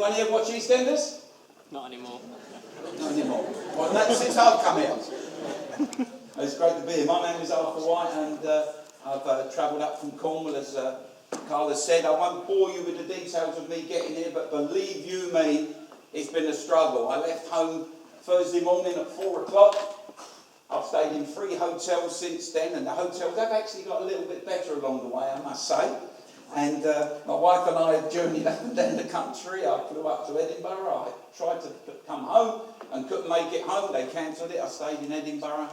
Anyone here watch EastEnders? Not anymore. Not anymore. Well, that's since I've come here. It's great to be here. My name is Arthur White, and I've travelled up from Cornwall, as Carl has said. I won't bore you with the details of me getting here, but believe you me, it's been a struggle. I left home Thursday morning at 4 o'clock. I've stayed in 3 hotels since then, and the hotels have actually got a little bit better along the way, I must say. And my wife and I have journeyed up and down the country. I flew up to Edinburgh. I tried to come home and couldn't make it home. They cancelled it. I stayed in Edinburgh,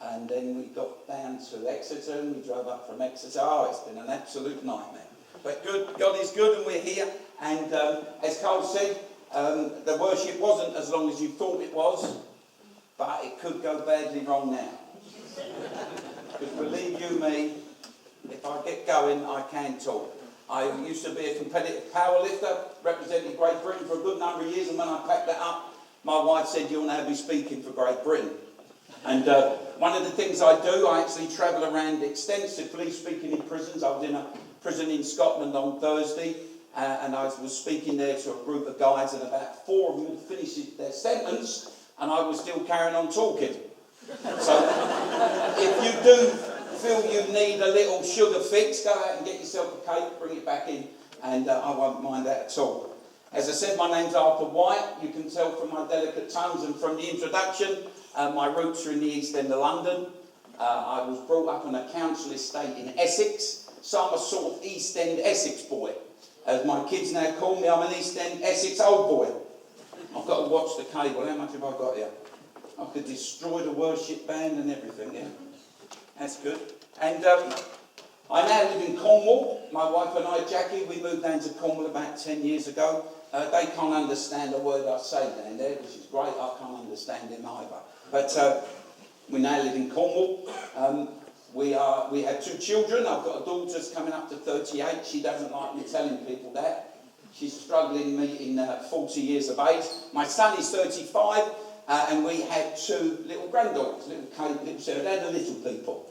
and then we got down to Exeter, and we drove up from Exeter. Oh, it's been an absolute nightmare. But good, God is good, and we're here. And as Carl said, the worship wasn't as long as you thought it was, but it could go badly wrong now. Because believe you me, if I get going, I can talk. I used to be a competitive powerlifter, representing Great Britain for a good number of years, and when I packed that up, my wife said, "You'll now be speaking for Great Britain." And one of the things I do, I actually travel around extensively speaking in prisons. I was in a prison in Scotland on Thursday, and I was speaking there to a group of guys, and about 4 of them had finished their sentence, and I was still carrying on talking. So if you do feel you need a little sugar fix, go out and get yourself a cake, bring it back in, and I won't mind that at all. As I said, my name's Arthur White. You can tell from my delicate tones and from the introduction, my roots are in the East End of London. I was brought up on a council estate in Essex, so I'm a sort of East End Essex boy. As my kids now call me, I'm an East End Essex old boy. I've got to watch the cable. How much have I got here? I could destroy the worship band and everything, yeah. That's good. And I now live in Cornwall. My wife and I, Jackie, we moved down to Cornwall about 10 years ago. They can't understand a word I say down there, which is great. I can't understand him either. But we now live in Cornwall. We had 2 children. I've got a daughter that's coming up to 38. She doesn't like me telling people that. She's struggling meeting 40 years of age. My son is 35, and we had 2 little granddaughters, little Kate, little Sarah. They're the little people.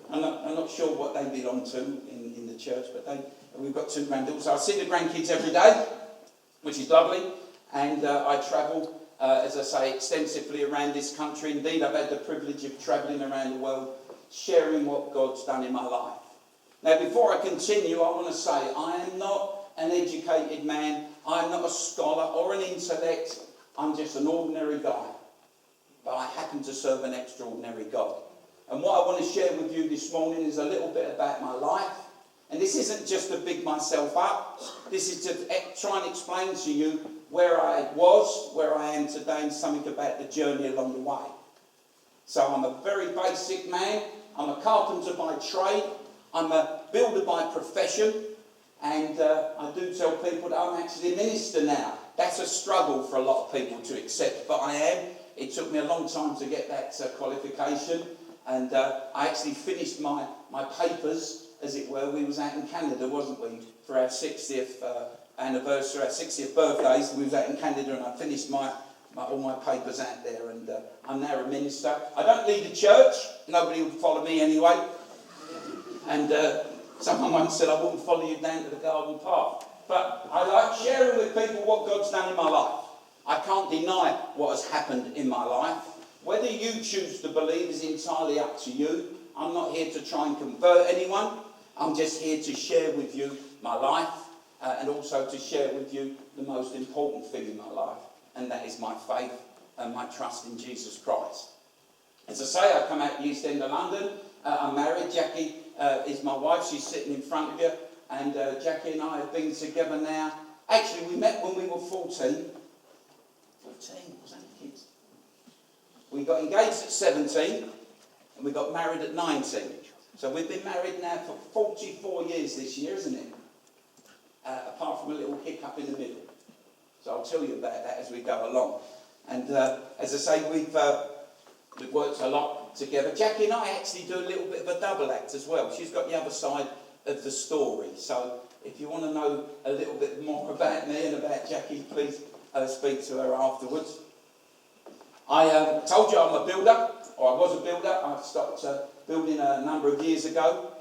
I'm not sure what they belong to in the church, but we've got 2 granddaughters. So I see the grandkids every day, which is lovely, and I travel, as I say, extensively around this country. Indeed, I've had the privilege of travelling around the world, sharing what God's done in my life. Now, before I continue, I want to say I am not an educated man. I am not a scholar or an intellect. I'm just an ordinary guy, but I happen to serve an extraordinary God. And what I want to share with you this morning is a little bit about my life. And this isn't just to big myself up. This is to try and explain to you where I was, where I am today, and something about the journey along the way. So I'm a very basic man. I'm a carpenter by trade. I'm a builder by profession. And I do tell people that I'm actually a minister now. That's a struggle for a lot of people to accept, but I am. It took me a long time to get that qualification. And I actually finished my papers, as it were. We was out in Canada, wasn't we, for our 60th anniversary, our 60th birthdays. We was out in Canada, and I finished all my papers out there. And I'm now a minister. I don't lead a church. Nobody would follow me anyway. And someone once said I wouldn't follow you down to the garden path. But I like sharing with people what God's done in my life. I can't deny what has happened in my life. Whether you choose to believe is entirely up to you. I'm not here to try and convert anyone. I'm just here to share with you my life and also to share with you the most important thing in my life, and that is my faith and my trust in Jesus Christ. As I say, I come out the East End of London. I'm married. Jackie is my wife. She's sitting in front of you. And Jackie and I have been together now. Actually, we met when we were 14. 14, was that kids? We got engaged at 17, and we got married at 19. So we've been married now for 44 years this year, isn't it? Apart from a little hiccup in the middle. So I'll tell you about that as we go along. And as I say, we've worked a lot together. Jackie and I actually do a little bit of a double act as well. She's got the other side of the story. So if you want to know a little bit more about me and about Jackie, please speak to her afterwards. I told you I'm a builder, or I was a builder. I stopped building a number of years ago.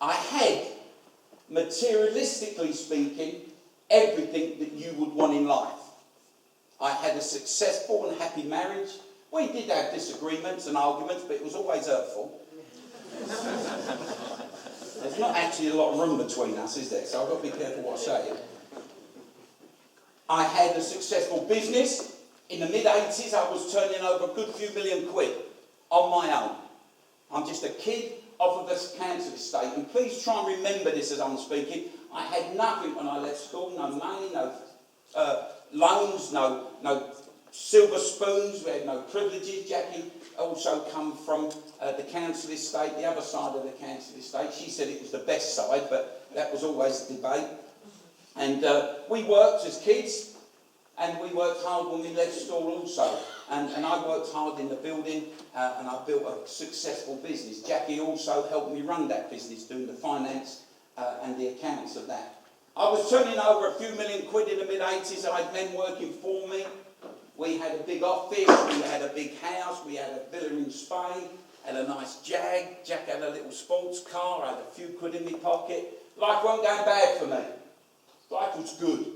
I had, materialistically speaking, everything that you would want in life. I had a successful and happy marriage. We did have disagreements and arguments, but it was always hurtful. There's not actually a lot of room between us, is there? So I've got to be careful what I say. I had a successful business. In the mid-80s, I was turning over a good few million quid on my own. I'm just a kid off of this council estate. And please try and remember this as I'm speaking. I had nothing when I left school. No money, no loans, no silver spoons. We had no privileges. Jackie also come from the council estate, the other side of the council estate. She said it was the best side, but that was always a debate. And we worked as kids, and we worked hard when we left school also. And I worked hard in the building, and I built a successful business. Jackie also helped me run that business, doing the finance and the accounts of that. I was turning over a few million quid in the mid-80s. I had men working for me. We had a big office, we had a big house, we had a villa in Spain, had a nice Jag. Jack had a little sports car, I had a few quid in my pocket. Life wasn't going bad for me. Life was good.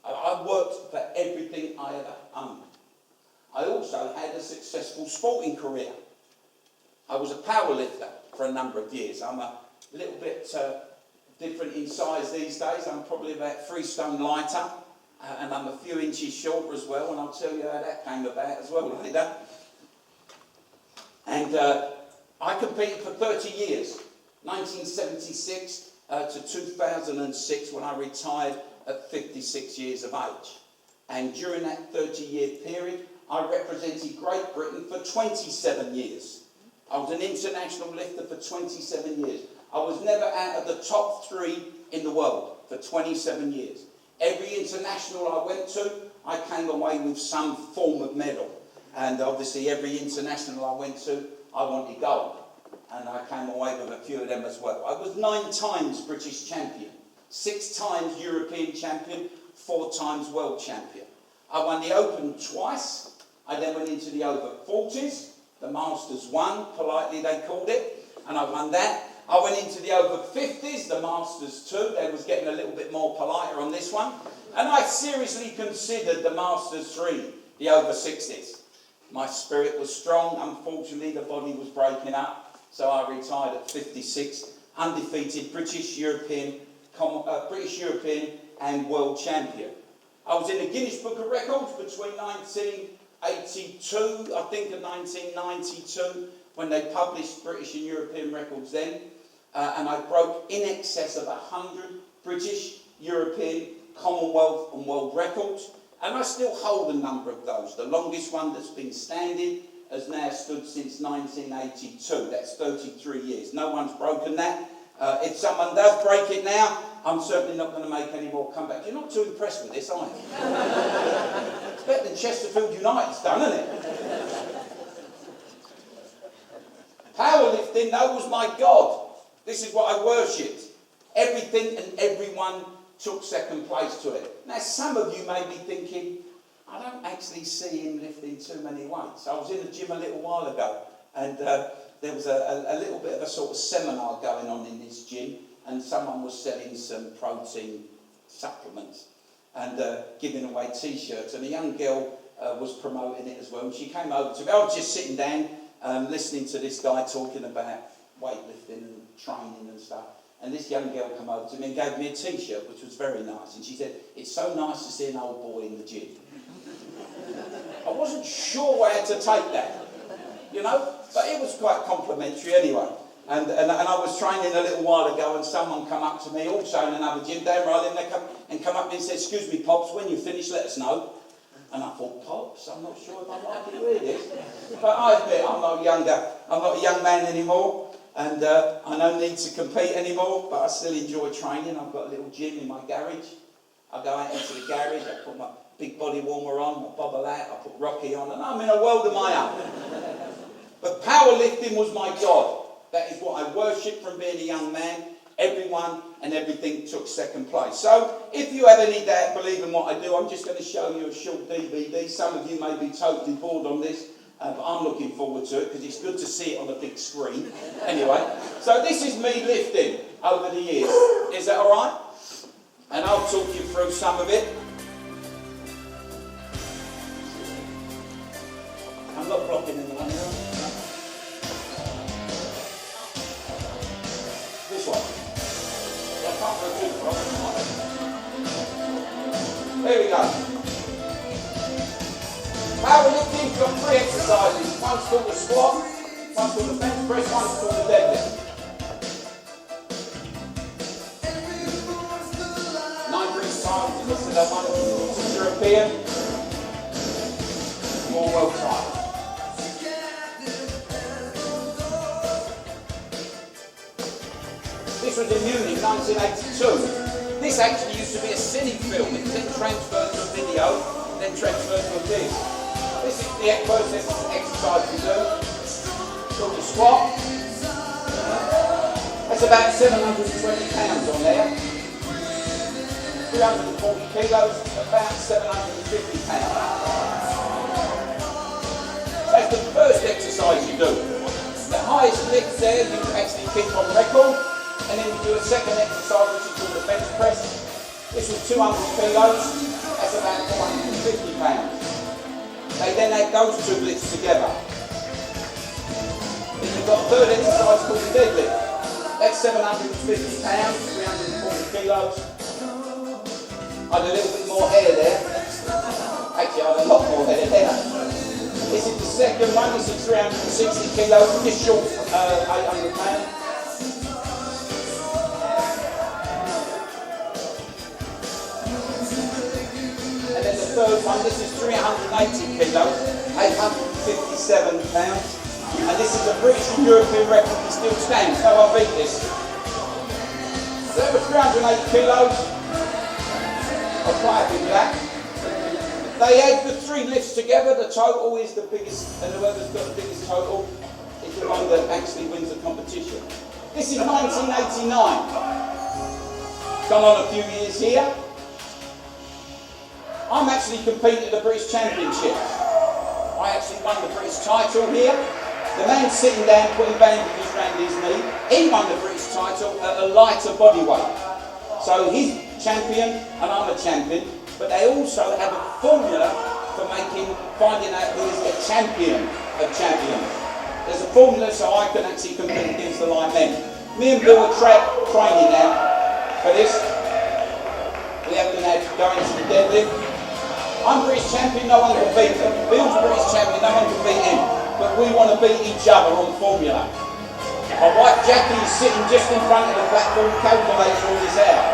I worked for everything I ever owned. I also had a successful sporting career. I was a powerlifter for a number of years. I'm a little bit different in size these days. I'm probably about 3 stone lighter. And I'm a few inches shorter as well, and I'll tell you how that came about as well later. And I competed for 30 years, 1976 to 2006, when I retired at 56 years of age. And during that 30-year period, I represented Great Britain for 27 years. I was an international lifter for 27 years. I was never out of the top 3 in the world for 27 years. Every international I went to, I came away with some form of medal. And obviously every international I went to, I wanted gold. And I came away with a few of them as well. I was 9 times British champion, 6 times European champion, 4 times world champion. I won the Open twice. I then went into the over 40s, the Masters 1, politely they called it, and I won that. I went into the over 50s, the Masters 2. They was getting a little bit more politer on this one. And I seriously considered the Masters 3, the over 60s. My spirit was strong. Unfortunately, the body was breaking up. So I retired at 56, undefeated British, European, and world champion. I was in the Guinness Book of Records between 1982, I think, and 1992, when they published British and European records then. And I broke in excess of 100 British, European, Commonwealth and world records. And I still hold a number of those. The longest one that's been standing has now stood since 1982. That's 33 years. No one's broken that. If someone does break it now, I'm certainly not going to make any more comebacks. You're not too impressed with this, are you? It's better than Chesterfield United's done, isn't it? Powerlifting, that was my God. This is what I worshipped. Everything and everyone took second place to it. Now, some of you may be thinking, I don't actually see him lifting too many weights. I was in the gym a little while ago, and there was a little bit of a sort of seminar going on in this gym, and someone was selling some protein supplements and giving away T-shirts, and a young girl was promoting it as well. And she came over to me. I was just sitting down, listening to this guy talking about weightlifting and training and stuff. And this young girl came over to me and gave me a T-shirt, which was very nice. And she said, "It's so nice to see an old boy in the gym." I wasn't sure how to take that, you know, but it was quite complimentary anyway. And I was training a little while ago, and someone come up to me, also in another gym, down right in there, come up to me and said, "Excuse me, Pops, when you finish, let us know." And I thought, Pops, I'm not sure if I like it with this. But I admit, I'm not a young man anymore. And I don't need to compete anymore, but I still enjoy training. I've got a little gym in my garage. I go out into the garage, I put my big body warmer on, my bobble hat, I put Rocky on, and I'm in a world of my own. But powerlifting was my God. That is what I worshipped from being a young man. Everyone and everything took second place. So, if you have any doubt believing what I do, I'm just going to show you a short DVD. Some of you may be totally bored on this. But I'm looking forward to it because it's good to see it on a big screen. Anyway, so this is me lifting over the years. Is that all right? and I'll talk you through some of it. I'm not blocking anyone here. This one. I can't go too far. There we go. Powerlifting, you've got 3 exercises. One's called the squat, one's called the bench press, one's called the deadlift. 9 British times, you listen to that one. 6 European, 4 world titles. This was in Munich, 1982. This actually used to be a cine film. It then transferred to a video, then transferred to a disc. This is the first exercise we do. It's called the squat. That's about 720 pounds on there. 340 kilos, about 750 pounds. That's the first exercise you do. The highest lift there you actually keep on record. And then we do a second exercise which is called the bench press. This was 200 kilos, that's about 450 pounds. They then add those 2 lifts together. Then you've got a third exercise called the deadlift. That's 750 pounds, 340 kilos. I had a little bit more hair there. Actually, I had a lot more hair there. This is the second one, this is 360 kilos, just short of 800 pounds. And then the third one, this is 380 kilos, 857 pounds. And this is a British and European record that still stands, so I beat this. So that was 380 kilos. I'm quite happy with that. They add the 3 lifts together, the total is the biggest, and whoever's got the biggest total is the one that actually wins the competition. This is 1989. Gone on a few years here. I'm actually competing at the British Championships. I actually won the British title here. The man sitting down putting bandages around his knee, he won the British title at a lighter body weight. So he's champion and I'm a champion, but they also have a formula for finding out who is the champion of champions. There's a formula so I can actually compete against the line men. Me and Bill are training now for this. We have to now go into the deadlift. I'm British champion, no one can beat him. Bill's British champion, no one can beat him. But we want to beat each other on formula. My wife Jackie is sitting just in front of the platform, calculates all this out.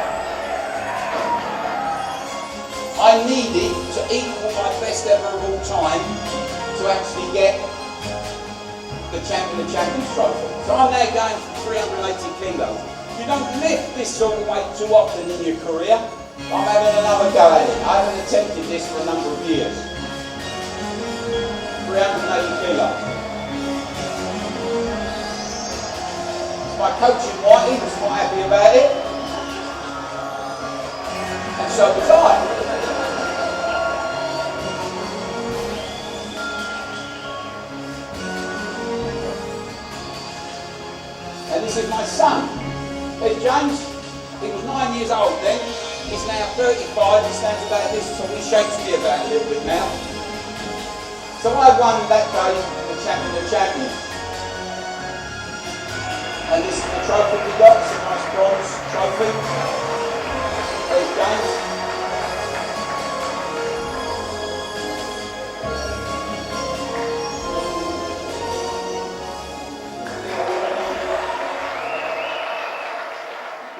I needed to equal my best ever of all time to actually get the champion of champions trophy. So I'm now going for 380 kilos. You don't lift this sort of weight too often in your career. I'm having another go at it. I haven't attempted this for a number of years. 380 kilos. My coach in white, he was quite happy about it. And so was I. And this is my son. There's James. He was 9 years old then. He's now 35, he stands about this, so he shakes me about a little bit now. So I won that day the champion of champions. And this is the trophy we got, it's a nice bronze trophy. There's James.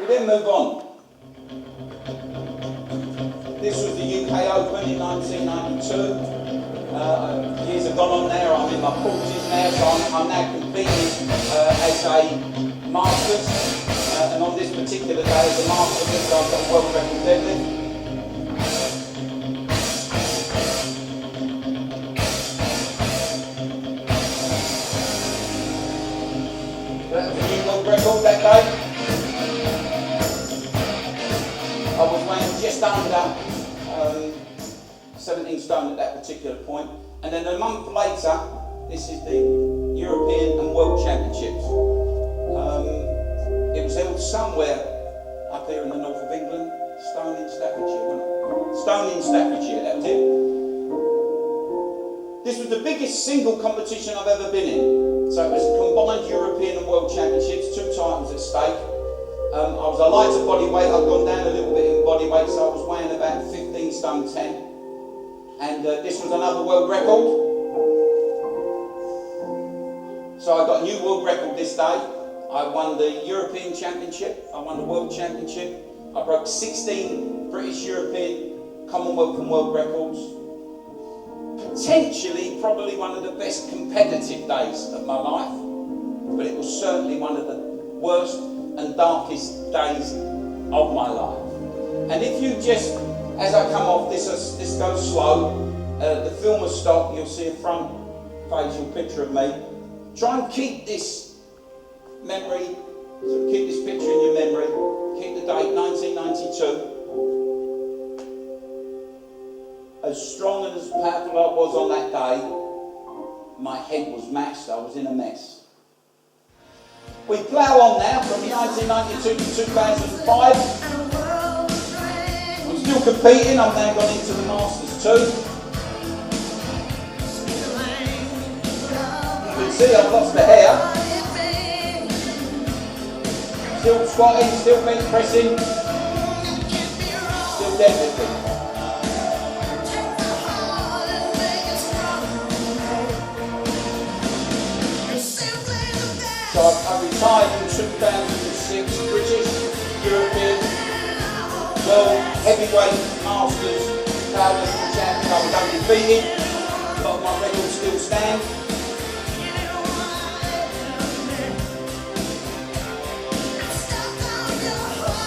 We then move on. This was the UK Open in 1992. Years have gone on there, I'm in my 40s now, so I'm now competing as a Masters. And on this particular day as a Masters, I've got a world record deadlift. That was a new world record that day. I was weighing just under 17 stone at that particular point. And then a month later, this is the European and World Championships. It was held somewhere up here in the north of England, Stone in Staffordshire, wasn't it? Stone in Staffordshire, that was it. This was the biggest single competition I've ever been in. So it was a combined European and World Championships, 2 titles at stake. I was a lighter body weight. I'd gone down a little bit in body weight, so I was weighing about 15 stone 10. And this was another world record. So I got a new world record this day. I won the European Championship. I won the World Championship. I broke 16 British, European, Commonwealth and World records. Potentially, probably one of the best competitive days of my life. But it was certainly one of the worst and darkest days of my life. And if you just, as I come off, this goes slow, the film will stop, you'll see a front facial picture of me. Try and keep this memory, so keep this picture in your memory, keep the date 1992. As strong and as powerful I was on that day, my head was mashed, I was in a mess. We plough on now from 1992 to 2005. I'm still competing, I'm now gone into the Masters too. You can see I've lost the hair. Still squatting, still bench pressing, still deadlifting. So I retired in 2006, British, European, World Heavyweight Masters, Powerlifting Champion. I was undefeated, a lot of my records still stand.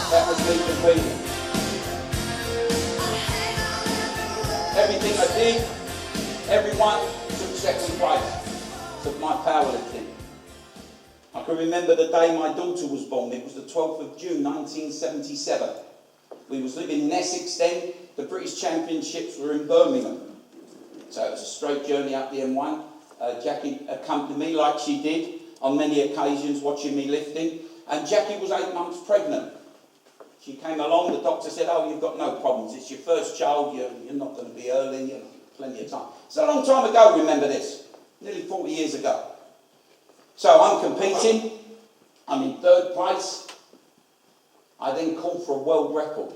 That was me competing. Everything I did, everyone took second place of my powerlifting. I can remember the day my daughter was born. It was the 12th of June 1977. We was living in Essex then. The British Championships were in Birmingham. So it was a straight journey up the M1. Jackie accompanied me like she did on many occasions, watching me lifting. And Jackie was 8 months pregnant. She came along, the doctor said, oh, you've got no problems. It's your first child, you're not going to be early, you've got plenty of time. It's a long time ago, remember this. Nearly 40 years ago. So I'm competing, I'm in 3rd place. I then called for a world record.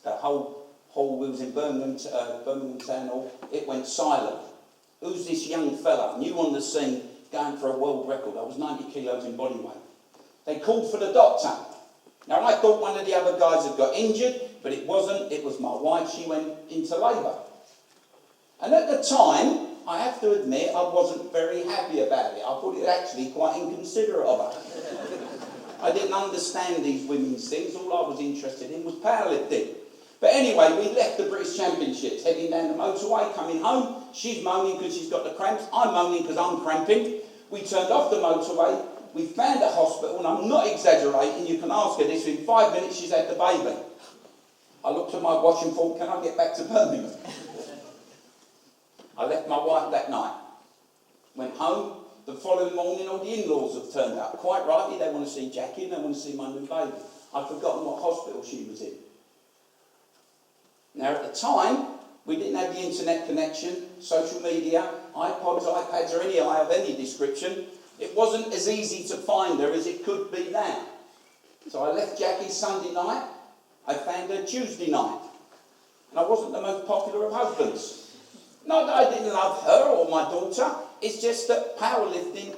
The whole hall, we was in Birmingham Town Hall, it went silent. Who's this young fella, new on the scene, going for a world record? I was 90 kilos in body weight. They called for the doctor. Now I thought one of the other guys had got injured, but it wasn't, it was my wife, she went into labour. And at the time, I have to admit, I wasn't very happy about it. I thought it actually quite inconsiderate of her. I didn't understand these women's things. All I was interested in was powerlifting. But anyway, we left the British Championships, heading down the motorway, coming home. She's moaning because she's got the cramps. I'm moaning because I'm cramping. We turned off the motorway. We found a hospital, and I'm not exaggerating. You can ask her this. In 5 minutes, she's had the baby. I looked at my watch and thought, can I get back to Birmingham? I left my wife that night. Went home. The following morning, all the in-laws have turned up. Quite rightly, they want to see Jackie and they want to see my new baby. I'd forgotten what hospital she was in. Now, at the time, we didn't have the internet connection, social media, iPods, iPads, or any of any description. It wasn't as easy to find her as it could be now. So I left Jackie Sunday night. I found her Tuesday night. And I wasn't the most popular of husbands. Not that I didn't love her or my daughter, it's just that powerlifting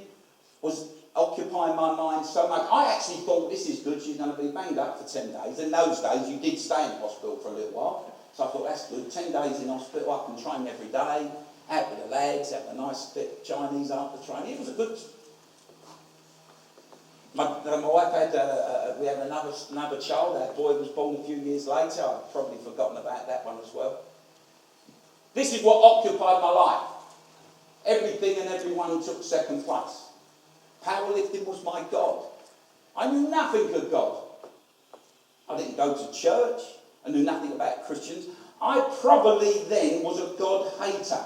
was occupying my mind so much. I actually thought, this is good, she's going to be banged up for 10 days. In those days, you did stay in hospital for a little while. So I thought, that's good, 10 days in hospital, I can train every day, out with the legs, have a nice bit Chinese after training. It was a good... My wife had, we had another child, our boy was born a few years later. I've probably forgotten about that one as well. This is what occupied my life. Everything and everyone took second place. Powerlifting was my God. I knew nothing of God. I didn't go to church. I knew nothing about Christians. I probably then was a God hater.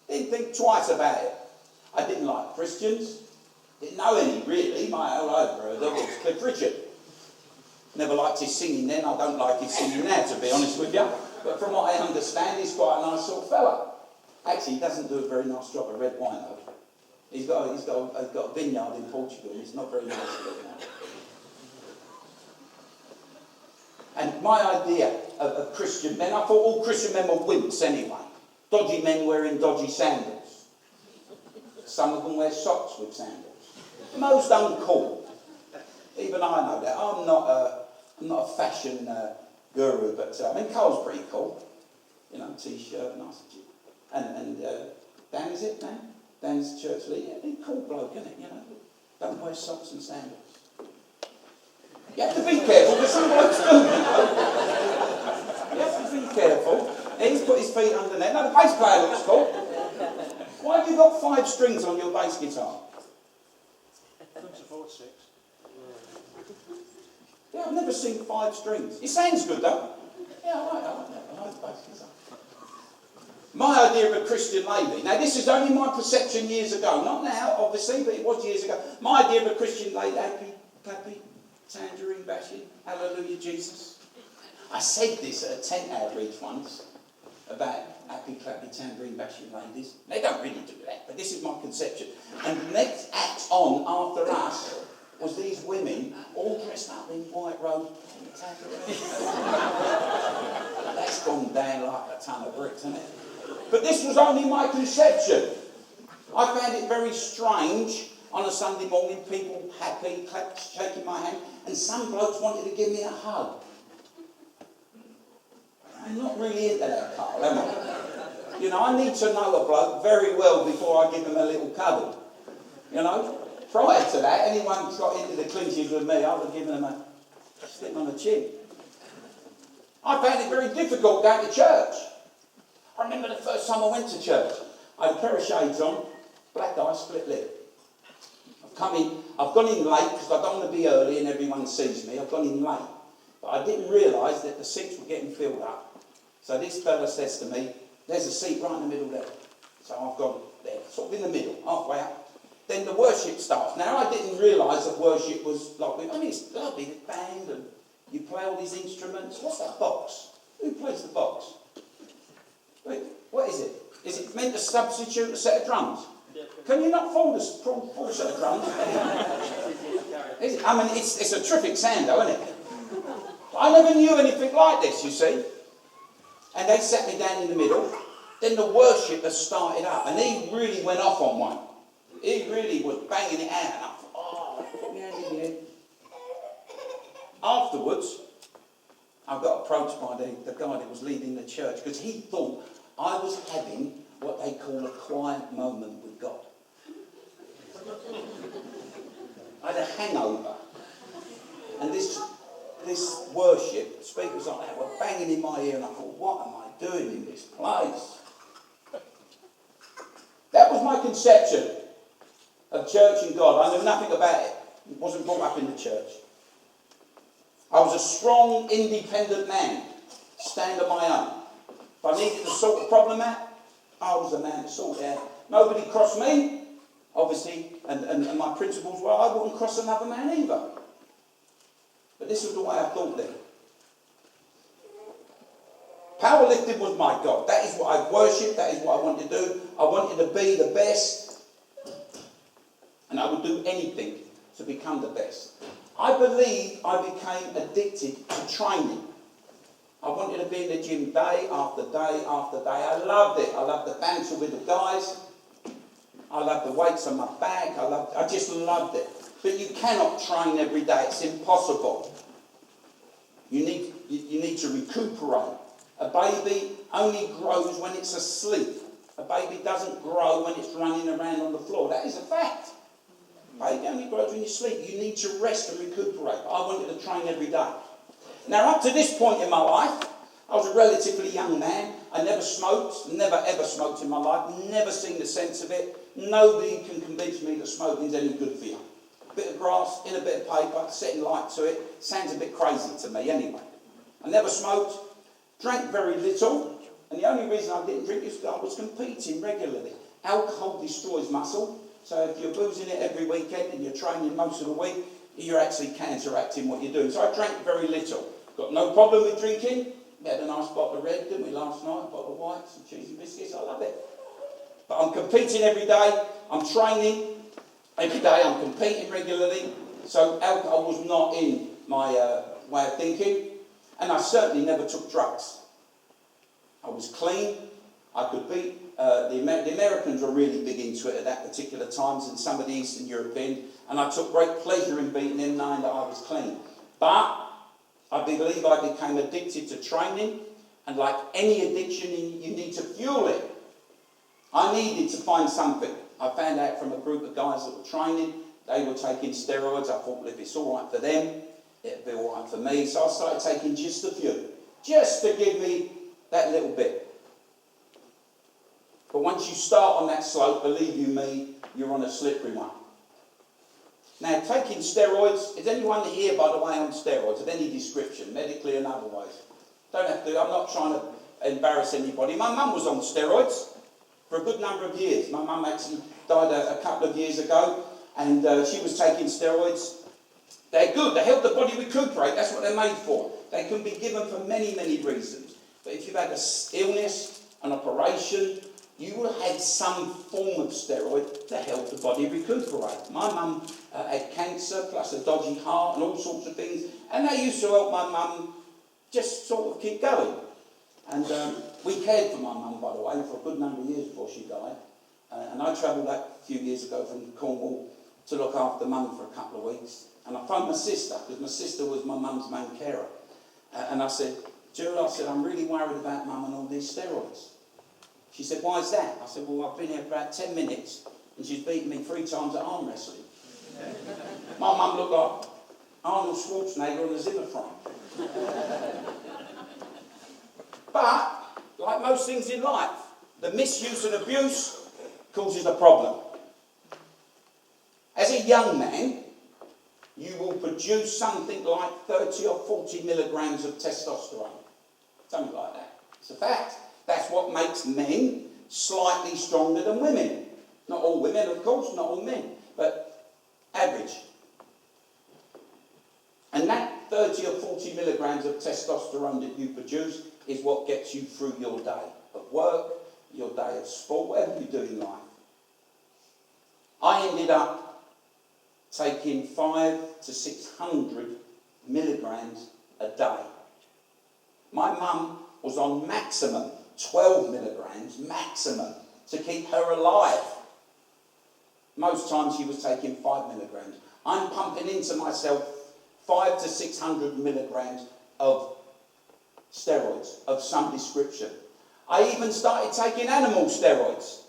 Didn't think twice about it. I didn't like Christians. Didn't know any really. My whole over was Cliff Richard. Never liked his singing then, I don't like his singing now, to be honest with you. But from what I understand, he's quite a nice sort of fella. Actually, he doesn't do a very nice job of red wine, though. He's got a vineyard in Portugal, and it's not very nice to look at. And my idea of Christian men, I thought all Christian men were wimps anyway. Dodgy men wearing dodgy sandals. Some of them wear socks with sandals. Most uncool. Even I know that. I'm not a fashion guru, but I mean, Cole's pretty cool. You know, t-shirt, nice. And Dan, is it, Dan? Dan's church leader. He's a cool bloke, isn't it? You know, don't wear socks and sandals. You have to be careful, because some blokes do, you know. You have to be careful. He's put his feet underneath. Now, the bass player looks cool. Why have you got 5 strings on your bass guitar? Couldn't afford 6. Yeah, I've never seen 5 strings. It sounds good, though. Yeah, I like that. I like the bass guitar. My idea of a Christian lady. Now, this is only my perception years ago. Not now, obviously, but it was years ago. My idea of a Christian lady, happy, clappy, tangerine bashing, hallelujah, Jesus. I said this at a tent outreach once about happy, clappy, tambourine bashing ladies. They don't really do that, but this is my conception. And the next act on after us was these women all dressed up in white robes and tambourine. That's gone down like a ton of bricks, isn't it? But this was only my conception. I found it very strange on a Sunday morning, people happy, shaking my hand, and some blokes wanted to give me a hug. I'm not really into that, Carl, am I? You know, I need to know a bloke very well before I give him a little cuddle. You know? Prior to that, anyone who's got into the clinches with me, I would have given him a slip on the chin. I found it very difficult going to church. I remember the first time I went to church. I had a pair of shades on, black eye, split lip. I've gone in late because I don't want to be early and everyone sees me. I've gone in late. But I didn't realise that the seats were getting filled up. So this fella says to me, there's a seat right in the middle there. So I've gone there, sort of in the middle, halfway up. Then the worship starts. Now I didn't realise that worship was like, I mean, it's lovely, the band, and you play all these instruments. What's that box? Who plays the box? Wait, what is it? Is it meant to substitute a set of drums? Can you not fold a set of drums? Is it? I mean, it's a terrific sound though, isn't it? I never knew anything like this, you see. And they sat me down in the middle. Then the worshipper started up, and he really went off on one. He really was banging it out. And I thought, oh, put my hand in the head. Afterwards, I got approached by the guy that was leading the church, because he thought I was having what they call a quiet moment with God. I had a hangover. And this worship, speakers like that were banging in my ear, and I thought, what am I doing in this place? That was my conception of church and God. I knew nothing about it. I wasn't brought up in the church. I was a strong, independent man, stand on my own. If I needed to sort a problem out, I was the man to sort it out. Nobody crossed me, obviously, and my principles were I wouldn't cross another man either. But this was the way I thought then. Powerlifting was my God. That is what I worshipped. That is what I wanted to do. I wanted to be the best. And I would do anything to become the best. I believe I became addicted to training. I wanted to be in the gym day after day after day. I loved it. I loved the banter with the guys. I loved the weights on my back. I just loved it. But you cannot train every day. It's impossible. You need to recuperate. A baby only grows when it's asleep. A baby doesn't grow when it's running around on the floor. That is a fact. A baby only grows when you sleep. You need to rest and recuperate. I wanted to train every day. Now, up to this point in my life, I was a relatively young man. I never smoked, never ever smoked in my life, never seen the sense of it. Nobody can convince me that smoking is any good for you. A bit of grass, in a bit of paper, setting light to it, sounds a bit crazy to me anyway. I never smoked, drank very little, and the only reason I didn't drink is because I was competing regularly. Alcohol destroys muscle, so if you're boozing it every weekend and you're training most of the week, you're actually counteracting what you're doing. So I drank very little. Got no problem with drinking. We had a nice bottle of red, didn't we, last night? A bottle of white, some cheese and biscuits. I love it. But I'm competing every day. I'm training every day. I'm competing regularly. So alcohol was not in my way of thinking. And I certainly never took drugs. I was clean. I could beat. The Americans were really big into it at that particular times, and some of the Eastern European. And I took great pleasure in beating them, knowing that I was clean. But I believe I became addicted to training, and like any addiction, you need to fuel it. I needed to find something. I found out from a group of guys that were training, they were taking steroids. I thought, well, if it's all right for them, it'll be all right for me. So I started taking just a few, just to give me that little bit. But once you start on that slope, believe you me, you're on a slippery one. Now, taking steroids, is anyone here, by the way, on steroids of any description, medically and otherwise? Don't have to, I'm not trying to embarrass anybody. My mum was on steroids for a good number of years. My mum actually died a couple of years ago, and she was taking steroids. They're good, they help the body recuperate, that's what they're made for. They can be given for many, many reasons. But if you've had an illness, an operation, you will have some form of steroid to help the body recuperate. My mum had cancer, plus a dodgy heart and all sorts of things, and they used to help my mum just sort of keep going. And we cared for my mum, by the way, for a good number of years before she died. And I travelled a few years ago from Cornwall to look after mum for a couple of weeks. And I phoned my sister, because my sister was my mum's main carer. And I said, Jill, I said, I'm really worried about mum and all these steroids. She said, why is that? I said, well, I've been here for about 10 minutes and she's beaten me 3 times at arm wrestling. My mum looked like Arnold Schwarzenegger on a Zimmer frame. But, like most things in life, the misuse and abuse causes a problem. As a young man, you will produce something like 30 or 40 milligrams of testosterone. Something like that. It's a fact. That's what makes men slightly stronger than women. Not all women, of course, not all men, but average. And that 30 or 40 milligrams of testosterone that you produce is what gets you through your day of work, your day of sport, whatever you do in life. I ended up taking 500 to 600 milligrams a day. My mum was on maximum 12 milligrams, maximum, to keep her alive. Most times she was taking 5 milligrams. I'm pumping into myself 500 to 600 milligrams of steroids of some description. I even started taking animal steroids.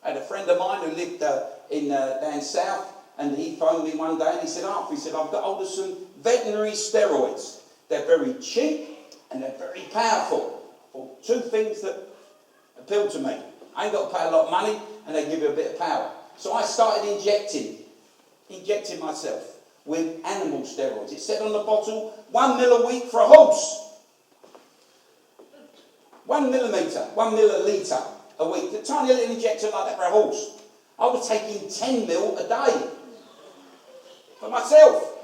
I had a friend of mine who lived down south, and he phoned me one day and he said, Arthur, he said, I've got hold of some veterinary steroids. They're very cheap and they're very powerful. Well, 2 things that appeal to me. I ain't got to pay a lot of money and they give you a bit of power. So I started injecting myself with animal steroids. It said on the bottle, 1 mil a week for a horse. 1 milliliter a week. A tiny little injection like that for a horse. I was taking 10 mil a day for myself.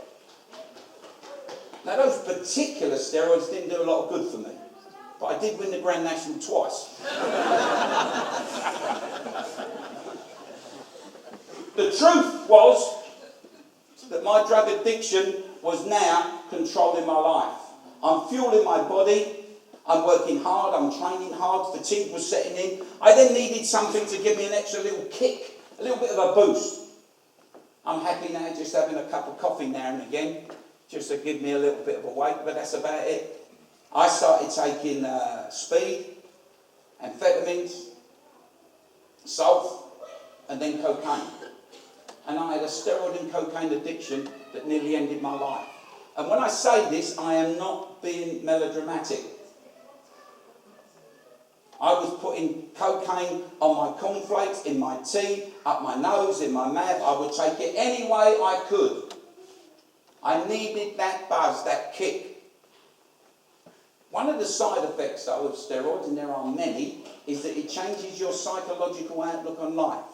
Now those particular steroids didn't do a lot of good for me. But I did win the Grand National twice. The truth was that my drug addiction was now controlling my life. I'm fueling my body. I'm working hard. I'm training hard. Fatigue was setting in. I then needed something to give me an extra little kick, a little bit of a boost. I'm happy now just having a cup of coffee now and again, just to give me a little bit of a wake, but that's about it. I started taking speed, amphetamines, salt, and then cocaine. And I had a steroid and cocaine addiction that nearly ended my life. And when I say this, I am not being melodramatic. I was putting cocaine on my cornflakes, in my tea, up my nose, in my mouth. I would take it any way I could. I needed that buzz, that kick. One of the side effects, though, of steroids, and there are many, is that it changes your psychological outlook on life.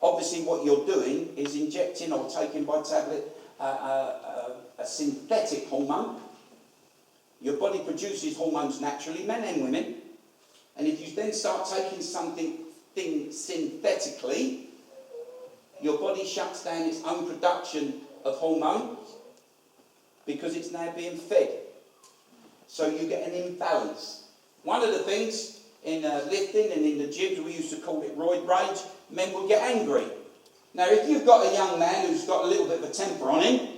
Obviously, what you're doing is injecting or taking by tablet a synthetic hormone. Your body produces hormones naturally, men and women. And if you then start taking something synthetically, your body shuts down its own production of hormones because it's now being fed. So you get an imbalance. One of the things in lifting and in the gyms, we used to call it roid rage, men will get angry. Now if you've got a young man who's got a little bit of a temper on him,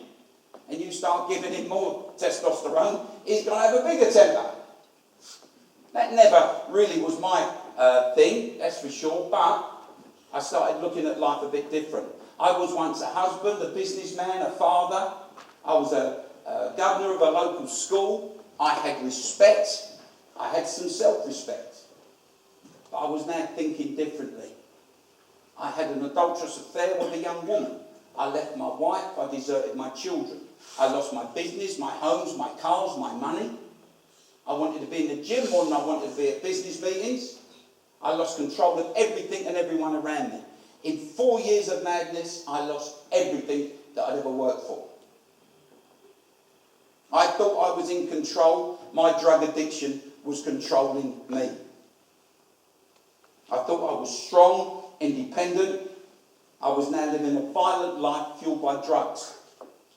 and you start giving him more testosterone, he's going to have a bigger temper. That never really was my thing, that's for sure, but I started looking at life a bit different. I was once a husband, a businessman, a father. I was a governor of a local school. I had respect. I had some self-respect. But I was now thinking differently. I had an adulterous affair with a young woman. I left my wife. I deserted my children. I lost my business, my homes, my cars, my money. I wanted to be in the gym more than I wanted to be at business meetings. I lost control of everything and everyone around me. In 4 years of madness, I lost everything that I'd ever worked for. I thought I was in control. My drug addiction was controlling me. I thought I was strong, independent. I was now living a violent life fueled by drugs.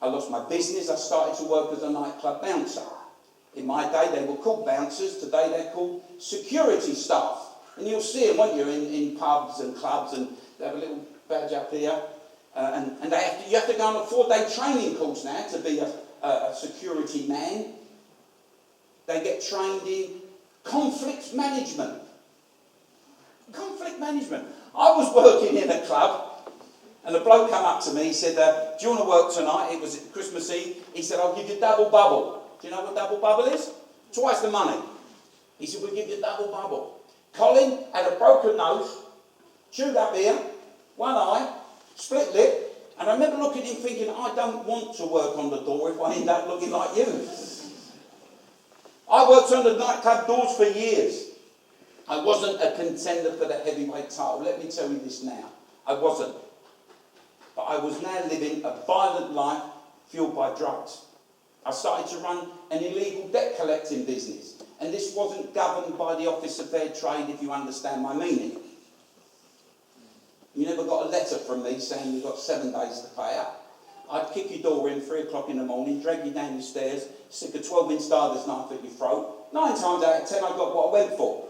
I lost my business. I started to work as a nightclub bouncer. In my day, they were called bouncers. Today, they're called security staff. And you'll see them, won't you, in pubs and clubs, and they have a little badge up here. And you have to go on a 4-day training course now to be a security man. They get trained in conflict management. Conflict management. I was working in a club, and a bloke came up to me. He said, do you want to work tonight? It was Christmas Eve. He said, I'll give you double bubble. Do you know what double bubble is? Twice the money. He said, we'll give you double bubble. Colin had a broken nose, chewed up ear, one eye, split lip, and I remember looking at him thinking, I don't want to work on the door if I end up looking like you. I worked on the nightclub doors for years. I wasn't a contender for the heavyweight title. Let me tell you this now. I wasn't. But I was now living a violent life fueled by drugs. I started to run an illegal debt collecting business. And this wasn't governed by the Office of Fair Trade, if you understand my meaning. You never got a letter from me saying you've got 7 days to pay up. I'd kick your door in 3 o'clock in the morning, drag you down the stairs, stick a 12-inch starter's knife at your throat. 9 times out of 10, I got what I went for.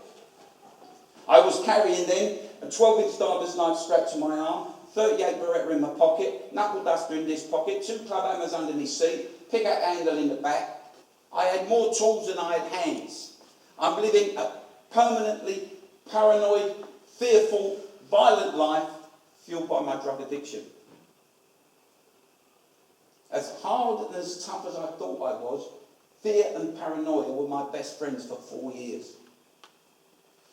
I was carrying then a 12-inch starter's knife strapped to my arm, 38 Beretta in my pocket, knuckle duster in this pocket, 2 club hammers under my seat, pick-up handle in the back. I had more tools than I had hands. I'm living a permanently paranoid, fearful, violent life fueled by my drug addiction. As hard and as tough as I thought I was, fear and paranoia were my best friends for 4 years.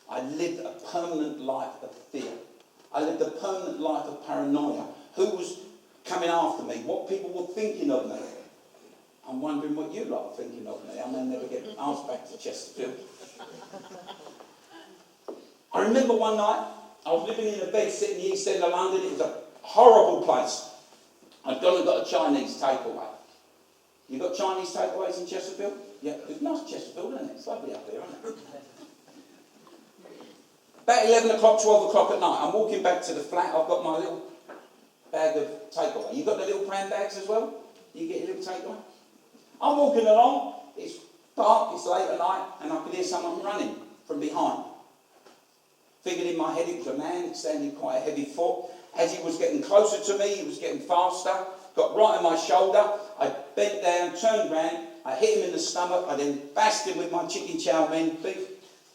I lived a permanent life of fear. I lived a permanent life of paranoia. Who was coming after me? What people were thinking of me? I'm wondering what you lot are thinking of me. I may never get asked back to Chesterfield. I remember one night, I was living in a bed sitting in the East End of London. It was a horrible place. I'd gone and got a Chinese takeaway. You got Chinese takeaways in Chesterfield? Yeah, it's nice Chesterfield, isn't it? It's lovely up there, isn't it? About 11 o'clock, 12 o'clock at night, I'm walking back to the flat. I've got my little bag of takeaway. You got the little pram bags as well? Do you get your little takeaway? I'm walking along, it's dark, it's late at night, and I could hear someone running from behind. Figured in my head it was a man standing quite a heavy foot. As he was getting closer to me, he was getting faster, got right on my shoulder. I bent down, turned round, I hit him in the stomach, I then bashed him with my chicken chow mein, beef,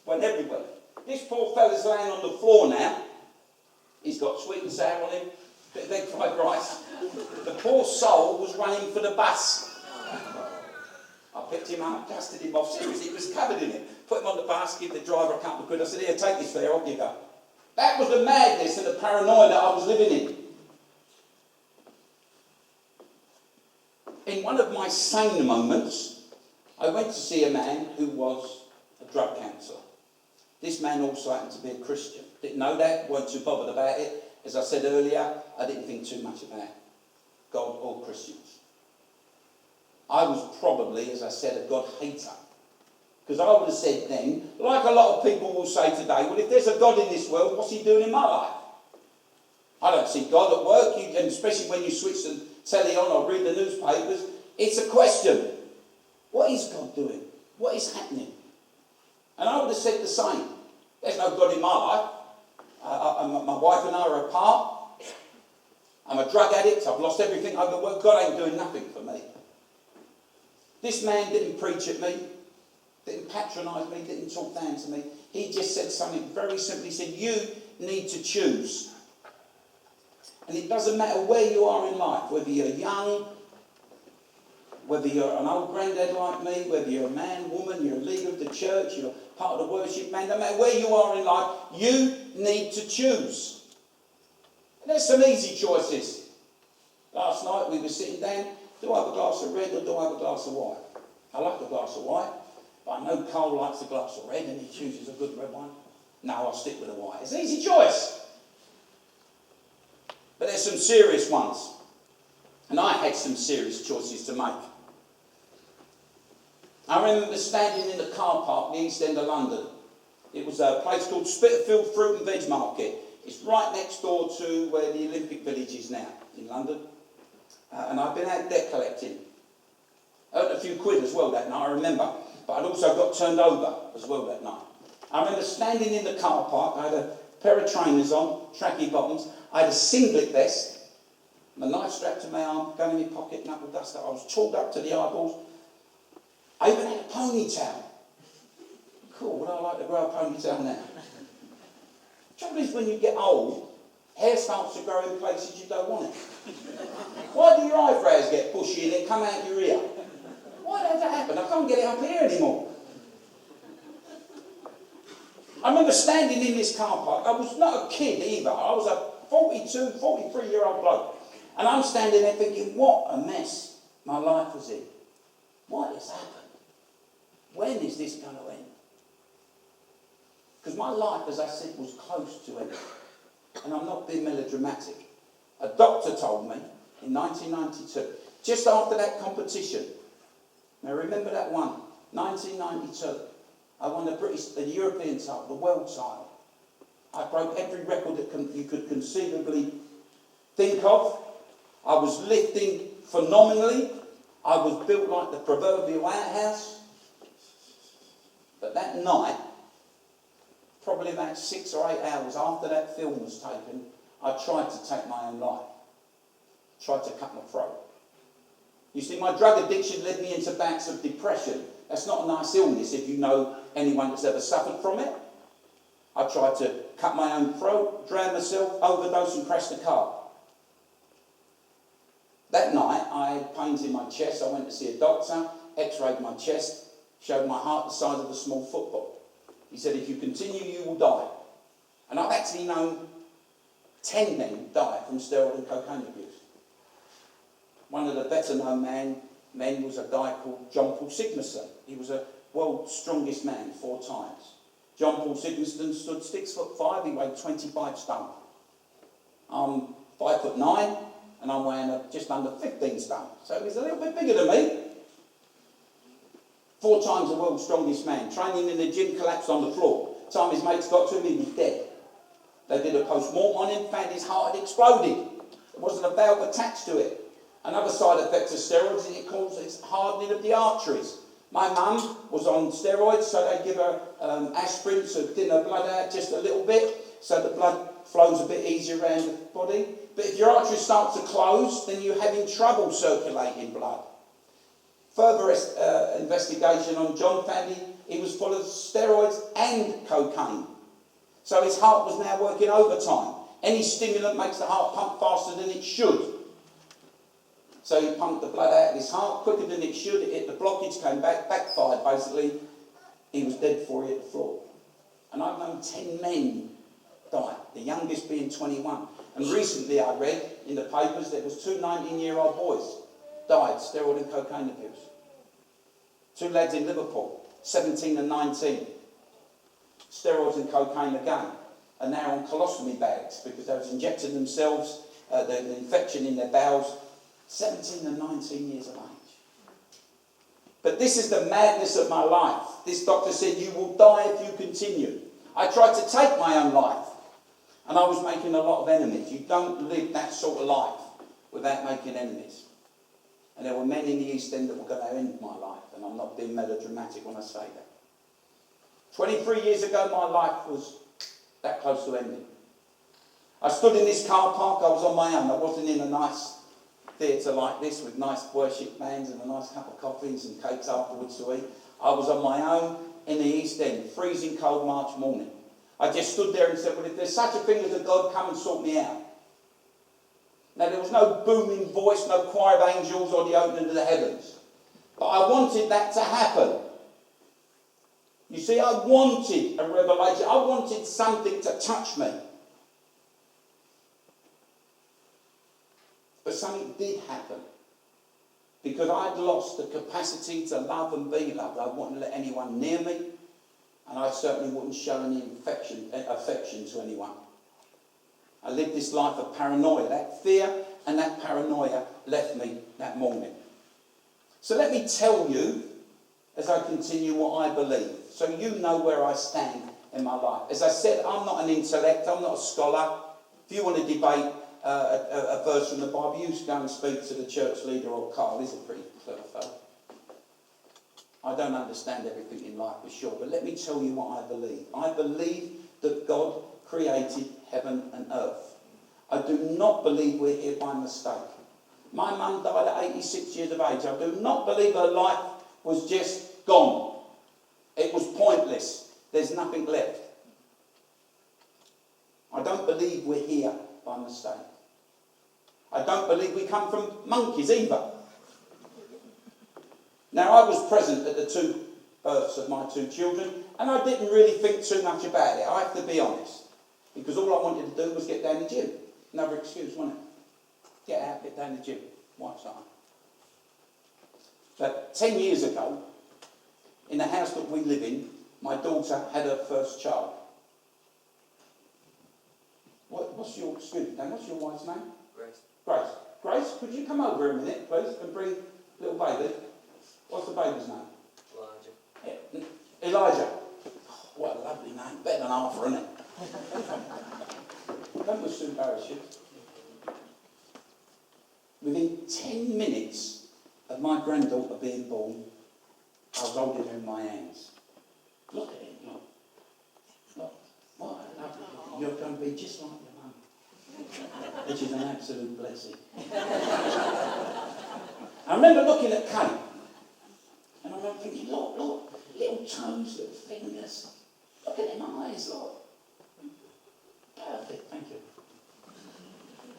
went everywhere. This poor fella's laying on the floor now. He's got sweet and sour on him, bit of egg fried rice. The poor soul was running for the bus. I picked him up, dusted him off, seriously, he was covered in it. Put him on the bus, give the driver a couple of quid. I said, here, take this fare, off you go. That was the madness and the paranoia that I was living in. In one of my sane moments, I went to see a man who was a drug counsellor. This man also happened to be a Christian. Didn't know that, weren't too bothered about it. As I said earlier, I didn't think too much about God or Christians. I was probably, as I said, a God hater. Because I would have said then, like a lot of people will say today, well, if there's a God in this world, what's he doing in my life? I don't see God at work, and especially when you switch the telly on or read the newspapers, it's a question. What is God doing? What is happening? And I would have said the same. There's no God in my life. My wife and I are apart. I'm a drug addict. I've lost everything over work. God ain't doing nothing for me. This man didn't preach at me, didn't patronise me, didn't talk down to me. He just said something very simple. He said, you need to choose. And it doesn't matter where you are in life, whether you're young, whether you're an old granddad like me, whether you're a man, woman, you're a leader of the church, you're part of the worship band, no matter where you are in life, you need to choose. And there's some easy choices. Last night we were sitting down, do I have a glass of red or do I have a glass of white? I like a glass of white, but I know Cole likes a glass of red and he chooses a good red one. No, I'll stick with the white. It's an easy choice. But there's some serious ones. And I had some serious choices to make. I remember standing in the car park, the East End of London. It was a place called Spitalfield Fruit and Veg Market. It's right next door to where the Olympic Village is now, in London. And I'd been out debt collecting. I earned a few quid as well that night, I remember. But I'd also got turned over as well that night. I remember standing in the car park. I had a pair of trainers on, tracky bottoms. I had a singlet vest. My knife strapped to my arm, gun in my pocket, knuckle duster. I was tooled up to the eyeballs. I even had a ponytail. Cool, would I like to grow a ponytail now? The trouble is when you get old, hair starts to grow in places you don't want it. Why do your eyebrows get bushy and they come out your ear? Why does that happen? I can't get it up here anymore. I remember standing in this car park. I was not a kid either. I was a 42, 43-year-old bloke. And I'm standing there thinking, what a mess my life was in. What has happened? When is this going to end? Because my life, as I said, was close to ending. And I'm not being melodramatic. A doctor told me in 1992, just after that competition, now remember that one, 1992, I won the European title, the world title. I broke every record that you could conceivably think of. I was lifting phenomenally. I was built like the proverbial outhouse. But that night, probably about 6 or 8 hours after that film was taken, I tried to take my own life. Tried to cut my throat. You see, my drug addiction led me into bouts of depression. That's not a nice illness if you know anyone that's ever suffered from it. I tried to cut my own throat, drown myself, overdose and crash the car. That night, I had pains in my chest. I went to see a doctor, x-rayed my chest, showed my heart the size of a small football. He said, if you continue, you will die. And I've actually known 10 men die from steroid and cocaine abuse. One of the better known men was a guy called John Paul Sigmarsson. He was a world's strongest man 4 times. John Paul Sigmarsson stood 6'5", he weighed 25 stone. I'm 5'9", and I'm weighing just under 15 stone. So he's a little bit bigger than me. 4 times the world's strongest man. Training in the gym, collapsed on the floor. Time his mates got to him, he was dead. They did a post-mortem on him, found his heart had exploded. There wasn't a valve attached to it. Another side effect of steroids is it causes hardening of the arteries. My mum was on steroids, so they give her aspirin to thin her blood out just a little bit, so the blood flows a bit easier around the body. But if your arteries start to close, then you're having trouble circulating blood. Further investigation on John found he was full of steroids and cocaine. So his heart was now working overtime. Any stimulant makes the heart pump faster than it should. So he pumped the blood out of his heart quicker than it should. It hit the blockage, came back, backfired basically. He was dead before he hit the floor. And I've known 10 men die, the youngest being 21. And recently I read in the papers there was 2 19-year-old boys died, steroid and cocaine abuse. 2 lads in Liverpool, 17 and 19. Steroids and cocaine again. And now on colostomy bags because they was injecting themselves, the infection in their bowels. 17 and 19 years of age. But this is the madness of my life. This doctor said, you will die if you continue. I tried to take my own life, and I was making a lot of enemies. You don't live that sort of life without making enemies. And there were men in the East End that were going to end my life, and I'm not being melodramatic when I say that. 23 years ago, my life was that close to ending. I stood in this car park. I was on my own. I wasn't in a nice theatre like this with nice worship bands and a nice cup of coffee and some cakes afterwards to eat. I was on my own in the East End, freezing cold March morning. I just stood there and said, well, if there's such a thing as a God, come and sort me out. Now, there was no booming voice, no choir of angels or the opening of the heavens. But I wanted that to happen. You see, I wanted a revelation. I wanted something to touch me. But something did happen. Because I'd lost the capacity to love and be loved. I wouldn't let anyone near me. And I certainly wouldn't show any affection to anyone. I lived this life of paranoia. That fear and that paranoia left me that morning. So let me tell you, as I continue, what I believe, so you know where I stand in my life. As I said, I'm not an intellect, I'm not a scholar. If you want to debate a verse from the Bible, you go and speak to the church leader, or Carl. He's a pretty clever fellow. I don't understand everything in life for sure, but let me tell you what I believe. I believe that God created heaven and earth. I do not believe we're here by mistake. My mum died at 86 years of age. I do not believe her life was just gone. It was pointless. There's nothing left. I don't believe we're here by mistake. I don't believe we come from monkeys either. Now, I was present at the two births of my two children, and I didn't really think too much about it. I have to be honest. Because all I wanted to do was get down the gym. Another excuse, wasn't it? Get out, get down the gym. Wife's on. But 10 years ago, in the house that we live in, my daughter had her first child. What's your wife's name? Grace. Grace. Grace, could you come over a minute, please, and bring little baby? What's the baby's name? Elijah. Yeah. Elijah. Oh, what a lovely name. Better than Arthur, isn't it? Don't wish to embarrass you. Within 10 minutes of my granddaughter being born, I was holding her in my hands. Look at him, look. Look, what a lovely thing. You're going to be just like your mum. Which is an absolute blessing. I remember looking at Kate, and I remember thinking, look, little toes, little fingers. Look at them eyes, look. Perfect, thank you.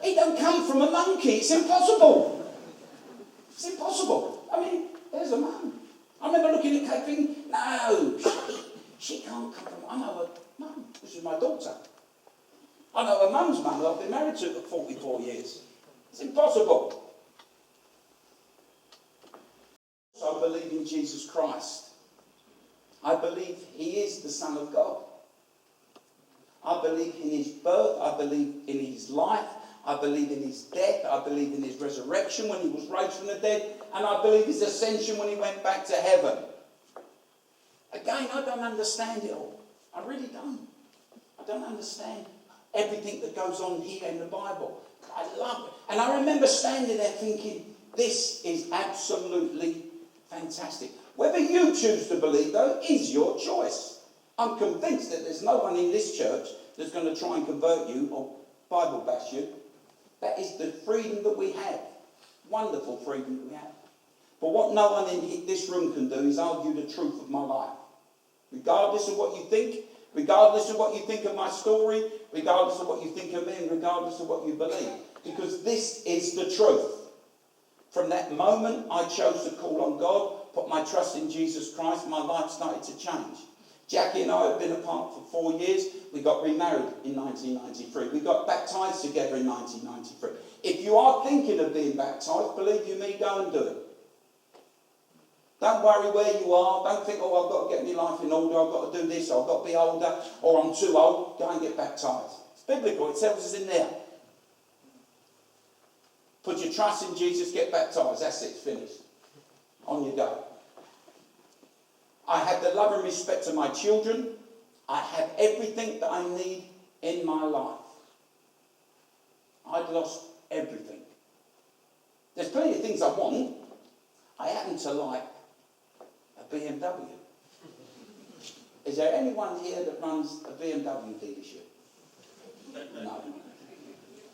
He don't come from a monkey. It's impossible. It's impossible. I mean, there's a mum. I remember looking at Kate thinking, no, she can't come from... I know her mum. This is my daughter. I know her mum's mum that I've been married to for 44 years. It's impossible. So I believe in Jesus Christ. I believe he is the Son of God. I believe in his birth. I believe in his life. I believe in his death. I believe in his resurrection when he was raised from the dead. And I believe his ascension when he went back to heaven. Again, I don't understand it all. I really don't. I don't understand everything that goes on here in the Bible. I love it. And I remember standing there thinking, this is absolutely fantastic. Whether you choose to believe, though, is your choice. I'm convinced that there's no one in this church that's going to try and convert you or Bible bash you. That is the freedom that we have. Wonderful freedom that we have. But what no one in this room can do is argue the truth of my life. Regardless of what you think, regardless of what you think of my story, regardless of what you think of me, and regardless of what you believe. Because this is the truth. From that moment I chose to call on God, put my trust in Jesus Christ, my life started to change. Jackie and I have been apart for 4 years. We got remarried in 1993. We got baptised together in 1993. If you are thinking of being baptised, believe you me, go and do it. Don't worry where you are. Don't think, oh, I've got to get my life in order. I've got to do this. I've got to be older. Or I'm too old. Go and get baptised. It's biblical. It tells us in there. Put your trust in Jesus. Get baptised. That's it. It's finished. On you go. I have the love and respect of my children. I have everything that I need in my life. I'd lost everything. There's plenty of things I want. I happen to like a BMW. Is there anyone here that runs a BMW dealership? No.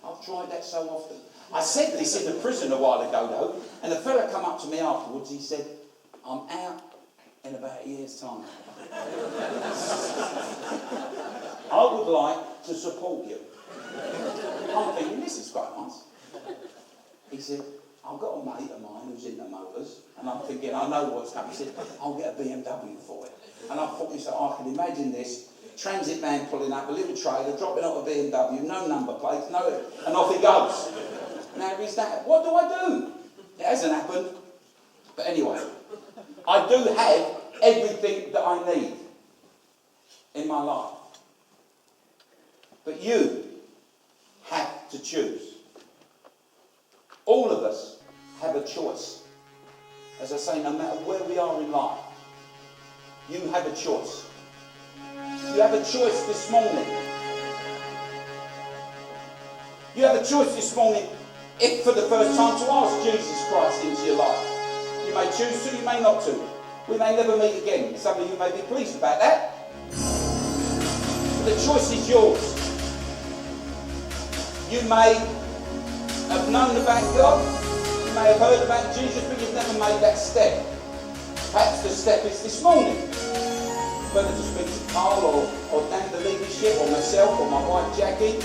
I've tried that so often. I said this in the prison a while ago though, and a fella come up to me afterwards, he said, I'm out in about a year's time. I would like to support you. I'm thinking, this is quite nice. He said, I've got a mate of mine who's into motors, and I'm thinking, I know what's coming. He said, I'll get a BMW for it. And I thought, I can imagine this transit man pulling up a little trailer, dropping off a BMW, no number plates, no, and off he goes. Now he's that. What do I do? It hasn't happened. But anyway, I do have everything that I need in my life. But you have to choose. All of us have a choice. As I say, no matter where we are in life, you have a choice. You have a choice this morning. You have a choice this morning if for the first time to ask Jesus Christ into your life. You may choose to, you may not to. We may never meet again. Some of you may be pleased about that. But the choice is yours. You may have known about God. You may have heard about Jesus, but you've never made that step. Perhaps the step is this morning. Whether to speak to Carl or Dan, the leadership, or myself, or my wife Jackie.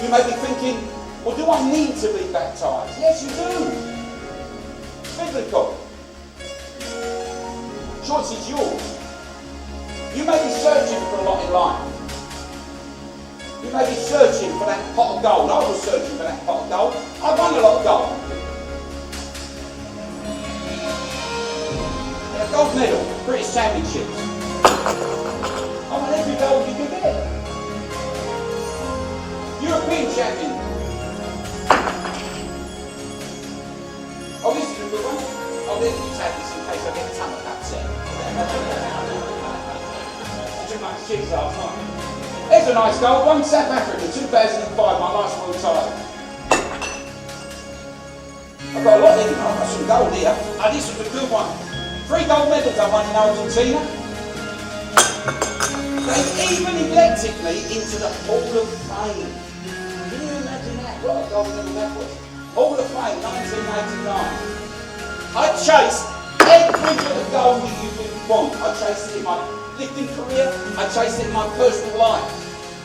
You may be thinking, well, do I need to be baptised? Yes, you do. Biblical. Choice is yours. You may be searching for a lot in life. You may be searching for that pot of gold. I was searching for that pot of gold. I won a lot of gold. A gold medal, British Championships. I won every gold you could get. European champion. Oh, this is a good one. Oh, let me take this in case I get tongue upset. Too much cheese last night. There's a nice goal. Won South Africa, 2005, my last world title. I've got a lot in it. I've got some gold here. Oh, this was a good one. 3 gold medals I won in Argentina. They even elected me into the Hall of Fame. Can you imagine that? What a gold medal that was. Hall of Fame, 1989. I chased every bit of gold that you could want. I chased it in my lifting career. I chased it in my personal life.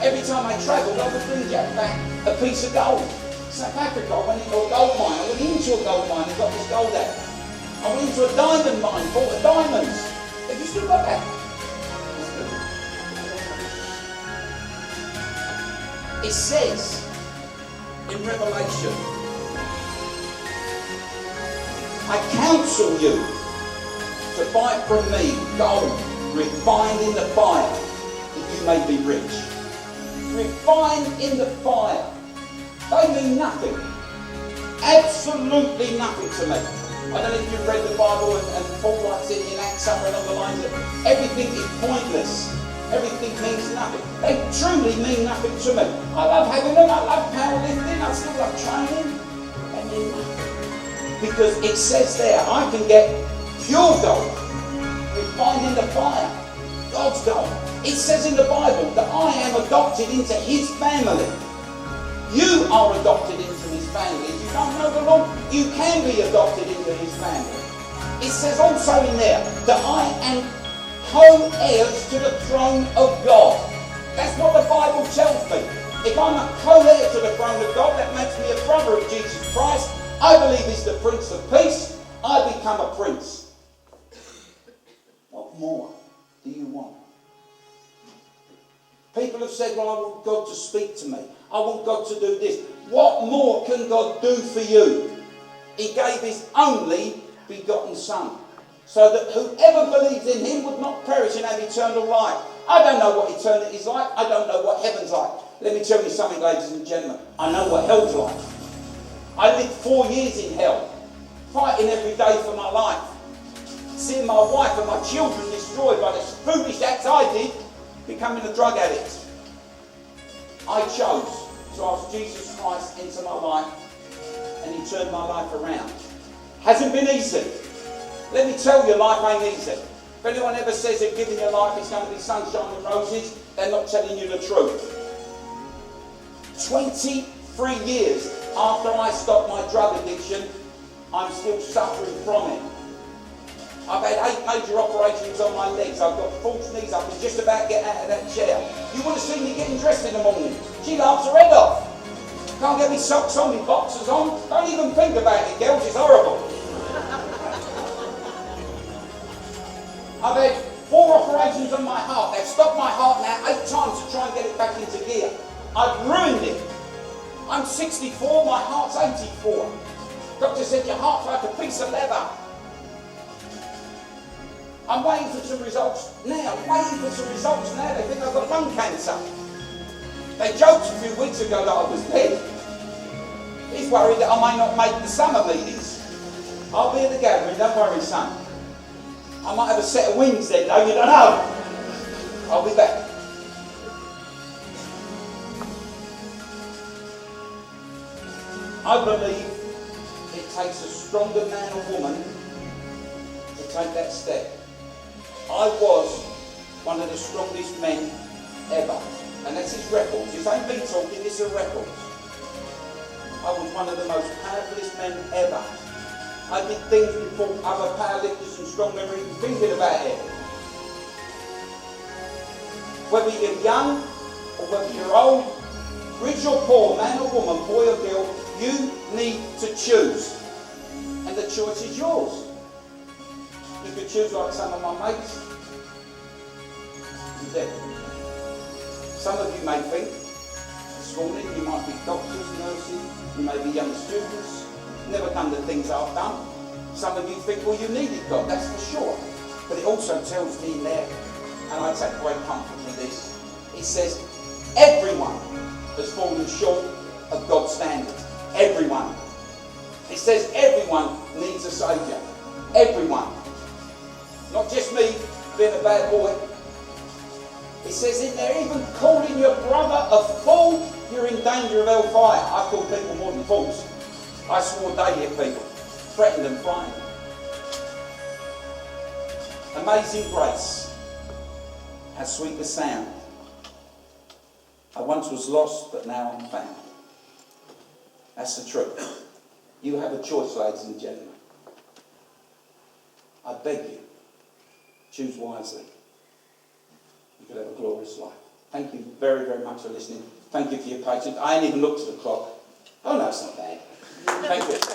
Every time I travelled, I would bring Jack back a piece of gold. South Africa, I went into a gold mine. I went into a gold mine and got this gold out. I went into a diamond mine, bought the diamonds. Have you still got that? It says in Revelation, I counsel you to buy from me gold refined in the fire, that you may be rich. Refined in the fire. They mean nothing. Absolutely nothing to me. I don't know if you've read the Bible and Paul writes it in Acts somewhere along the lines that everything is pointless. Everything means nothing. They truly mean nothing to me. I love having them. I love powerlifting. I still love training. They mean nothing. Because it says there, I can get pure gold, refined in the fire, God's gold. It says in the Bible that I am adopted into His family. You are adopted into His family. If you don't know the Lord, you can be adopted into His family. It says also in there that I am co-heirs to the throne of God. That's what the Bible tells me. If I'm a co-heir to the throne of God, that makes me a brother of Jesus Christ. I believe He's the Prince of Peace. I become a prince. What more do you want? People have said, well, I want God to speak to me. I want God to do this. What more can God do for you? He gave His only begotten Son, so that whoever believes in Him would not perish and have eternal life. I don't know what eternity is like. I don't know what heaven's like. Let me tell you something, ladies and gentlemen. I know what hell's like. I lived 4 years in hell, fighting every day for my life. seeing my wife and my children destroyed by the foolish acts I did, becoming a drug addict. I chose to ask Jesus Christ into my life, and he turned my life around. Hasn't been easy. Let me tell you, life ain't easy. If anyone ever says that giving your life is going to be sunshine and roses, they're not telling you the truth. 23 years after I stopped my drug addiction, I'm still suffering from it. I've had 8 major operations on my legs. I've got false knees. I can just about get out of that chair. You would have seen me getting dressed in the morning. She laughs her head off. Can't get me socks on, me boxers on. Don't even think about it, girls. It's horrible. I've had 4 operations on my heart. They've stopped my heart now 8 times to try and get it back into gear. I've ruined it. I'm 64, my heart's 84. Doctor said your heart's like a piece of leather. I'm waiting for some results now. They think I've got lung cancer. They joked a few weeks ago that I was dead. He's worried that I may not make the summer meetings. I'll be at the gathering, don't worry, son. I might have a set of wings then, though, you don't know. I'll be back. I believe it takes a stronger man or woman to take that step. I was one of the strongest men ever. And that's his records. This ain't me talking, this are records. I was one of the most powerfulest men ever. I did things before other powerlifters and strongmen were even thinking about it. Whether you're young or whether you're old, rich or poor, man or woman, boy or girl, you need to choose. And the choice is yours. You could choose like some of my mates. You did. Some of you may think, this morning, you might be doctors, nurses, you may be young students, never done the things I've done. Some of you think, well, you needed God, that's for sure. But it also tells me in there, and I take great comfort in this, it says, everyone has fallen short of God's standards. Everyone. It says everyone needs a saviour. Everyone. Not just me being a bad boy. It says in there, even calling your brother a fool, you're in danger of hellfire. I call people more than fools. I swore daily at people, threatened them, frightened them. Amazing grace. How sweet the sound. I once was lost, but now I'm found. That's the truth. You have a choice, ladies and gentlemen. I beg you, choose wisely. You could have a glorious life. Thank you very, very much for listening. Thank you for your patience. I ain't even looked at the clock. Oh no, it's not bad. Thank you.